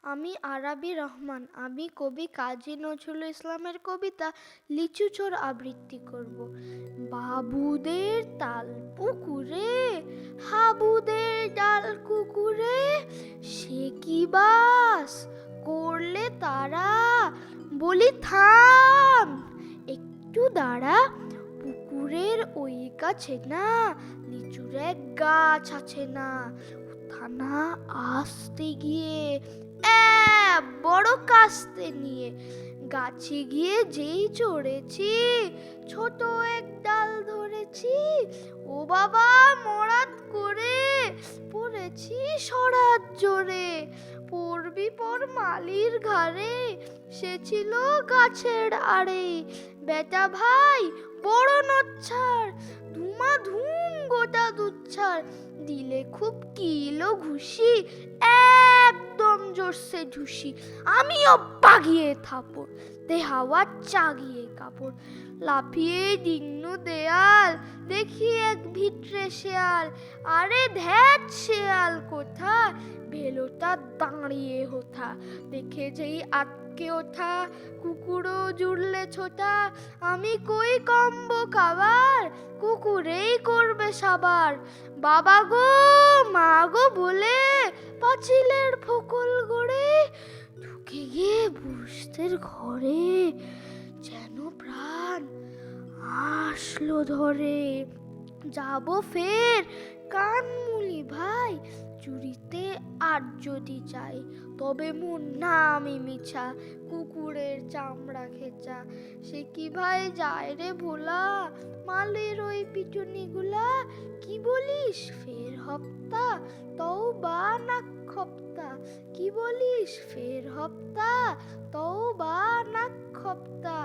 আমি আরাবি রহমান। আমি কবি কাজী নজরুল ইসলামের কবিতা লিচু চোর আবৃত্তি করব। বাবুদের তাল পুকুরে, হাবুদের ডাল কুকুরে, সে কি বাস করলে তারা, বলি থাম একটু দাঁড়া। পুকুরের ওই গাছে না লিচুর এক গাছ আছে না, থানা আসতে গিয়ে বড় কাস্তে নিয়ে গাছে গিয়ে যেই চড়েছি, ছোট এক ডাল ধরেছি, ও বাবা মরাদ করে পড়েছি সরাত জোরে। পড়বি পর মালির ঘাড়ে, সে ছিল গাছের আড়ে। বেটা ভাই বড় নচ্ছার, ধুমা ধুম গোটা দুচ্ছার, দিলে খুব কিলো ঘুষি, একদম জোরসে ঢুসি। আমিও বাগিয়ে থাপড়, দে হাওয়া চাগিয়ে কাপড়। লাফিয়ে ডিঙ্গু দেয়াল, দেখি এক ভিটরে শেয়াল। আরে ধ্যাত শেয়াল কোথায়, ভেলোটা দাঁড়িয়ে হোথা। দেখে যেই আটকে ওঠা, কুকুরও জুড়লে ছোটা। আমি কই কম্ব খাবার, কুকুরেই করবে সাবার। বাবা গো মা গো বলে পাঁচিলের ফোকল গড়ে ঢুকে গিয়ে বুঝদের ঘরে, যেন প্রাণ আসলো ধরে। যাব ফের কান মুলি ভাই, চুরিতে আর যদি চাই, তবে মোর নামই মিছা, কুকুরের চামড়া খেচা। সে কি ভাই যায় রে ভোলা, মালের ওই পিটুনি গুলা। কি বলিস ফের হপ্তা, তও বা নাক খপ্তা। কি বলিস ফের হপ্তা, তও বা নাক খপ্তা।